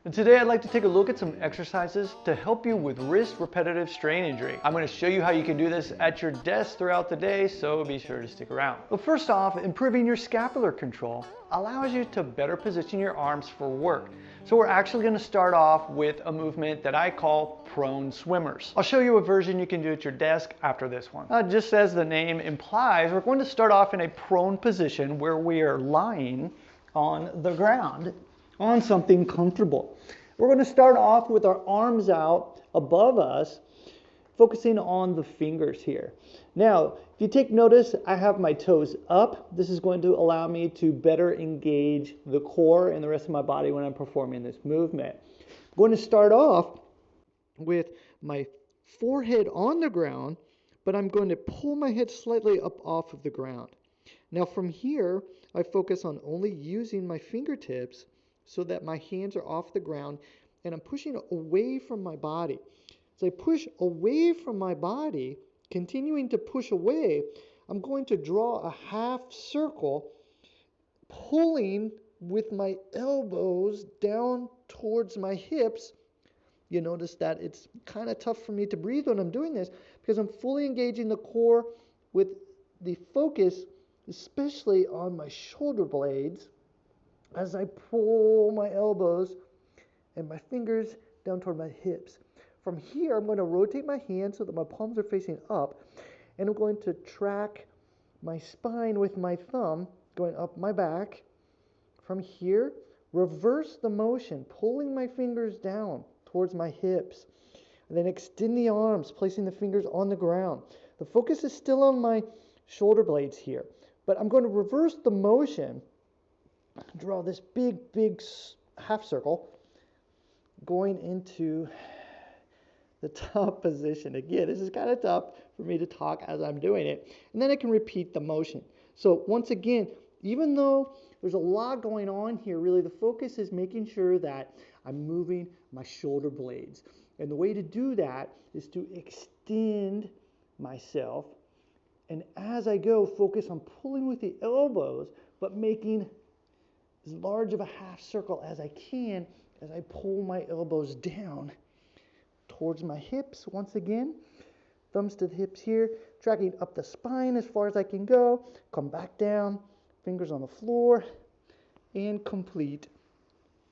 And today I'd like to take a look at some exercises to help you with wrist repetitive strain injury. I'm going to show you how you can do this at your desk throughout the day, so be sure to stick around. But first off, improving your scapular control allows you to better position your arms for work. So we're actually going to start off with a movement that I call prone swimmers. I'll show you a version you can do at your desk after this one. Just as the name implies, we're going to start off in a prone position where we are lying on the ground on something comfortable. We're going to start off with our arms out above us, focusing on the fingers here. Now, if you take notice, I have my toes up. This is going to allow me to better engage the core and the rest of my body when I'm performing this movement. I'm going to start off with my forehead on the ground, but I'm going to pull my head slightly up off of the ground. Now from here, I focus on only using my fingertips so that my hands are off the ground and I'm pushing away from my body. As I push away from my body, continuing to push away, I'm going to draw a half circle, pulling with my elbows down towards my hips. You notice that it's kind of tough for me to breathe when I'm doing this because I'm fully engaging the core with the focus, especially on my shoulder blades, as I pull my elbows and my fingers down toward my hips. From here, I'm going to rotate my hands so that my palms are facing up, and I'm going to track my spine with my thumb going up my back. From here, reverse the motion, pulling my fingers down towards my hips, and then extend the arms, placing the fingers on the ground. The focus is still on my shoulder blades here, but I'm going to reverse the motion, draw this big half circle, going into the top position. Again, this is kind of tough for me to talk as I'm doing it. And then I can repeat the motion. So once again, even though there's a lot going on here, really the focus is making sure that I'm moving my shoulder blades. And the way to do that is to extend myself. And as I go, focus on pulling with the elbows, but making as large of a half circle as I can as I pull my elbows down towards my hips. Once again, thumbs to the hips here, tracking up the spine as far as I can go, come back down, fingers on the floor, and complete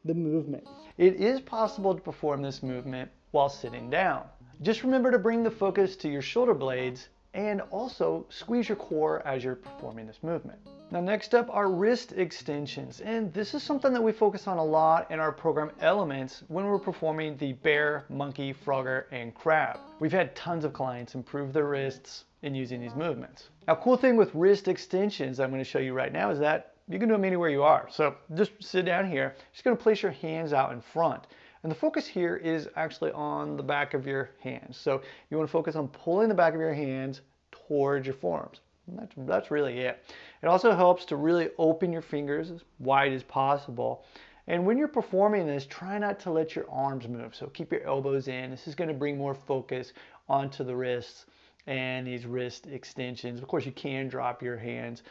the movement. It is possible to perform this movement while sitting down. Just remember to bring the focus to your shoulder blades and also squeeze your core as you're performing this movement. Now next up are wrist extensions, and this is something that we focus on a lot in our program elements when we're performing the bear, monkey, frogger, and crab. We've had tons of clients improve their wrists in using these movements. Now cool thing with wrist extensions I'm going to show you right now is that you can do them anywhere you are. So just sit down here, just going to place your hands out in front. And the focus here is actually on the back of your hands. So you want to focus on pulling the back of your hands towards your forearms. And that's really it. It also helps to really open your fingers as wide as possible. And when you're performing this, try not to let your arms move. So keep your elbows in. This is going to bring more focus onto the wrists and these wrist extensions. Of course, you can drop your hands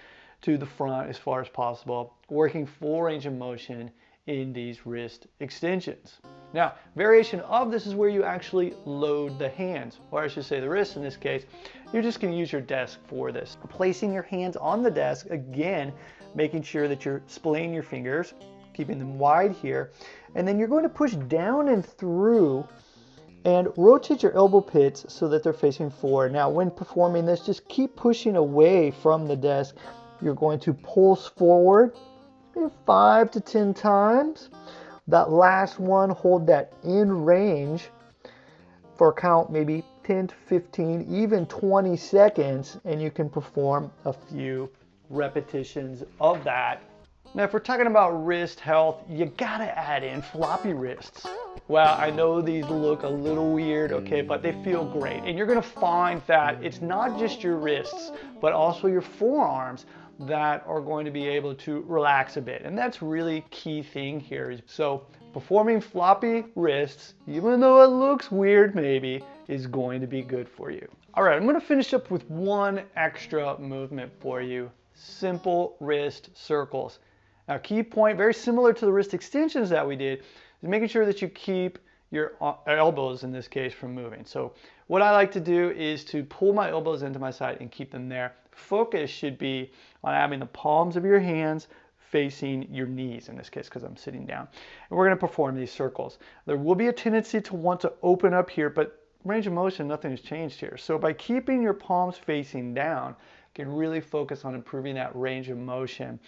to the front as far as possible, working full range of motion in these wrist extensions. Now, variation of this is where you actually load the hands, or I should say the wrists in this case. You're just going to use your desk for this. Placing your hands on the desk, again, making sure that you're splaying your fingers, keeping them wide here, and then you're going to push down and through and rotate your elbow pits so that they're facing forward. Now, when performing this, just keep pushing away from the desk. You're going to pulse forward 5 to 10 times. That last one, hold that in range for a count maybe 10 to 15, even 20 seconds, and you can perform a few repetitions of that. Now, if we're talking about wrist health, you gotta add in floppy wrists. Well, I know these look a little weird, okay, but they feel great. And you're gonna find that it's not just your wrists, but also your forearms that are going to be able to relax a bit. And that's really key thing here. So performing floppy wrists, even though it looks weird maybe, is going to be good for you. All right, I'm going to finish up with one extra movement for you. Simple wrist circles. Now, key point, very similar to the wrist extensions that we did, is making sure that you keep your elbows, in this case, from moving. So what I like to do is to pull my elbows into my side and keep them there. Focus should be on having the palms of your hands facing your knees, in this case, because I'm sitting down. And we're going to perform these circles. There will be a tendency to want to open up here, but range of motion, nothing has changed here. So by keeping your palms facing down, you can really focus on improving that range of motion.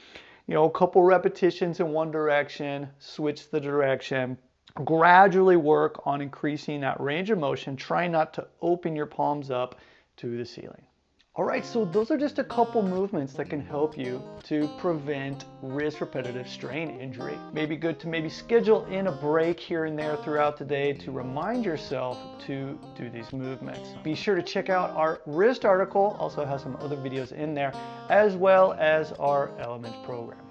You know, a couple repetitions in one direction, switch the direction, gradually work on increasing that range of motion. Try not to open your palms up to the ceiling. All right, so those are just a couple movements that can help you to prevent wrist repetitive strain injury. Maybe good to schedule in a break here and there throughout the day to remind yourself to do these movements. Be sure to check out our wrist article, also has some other videos in there, as well as our Elements program.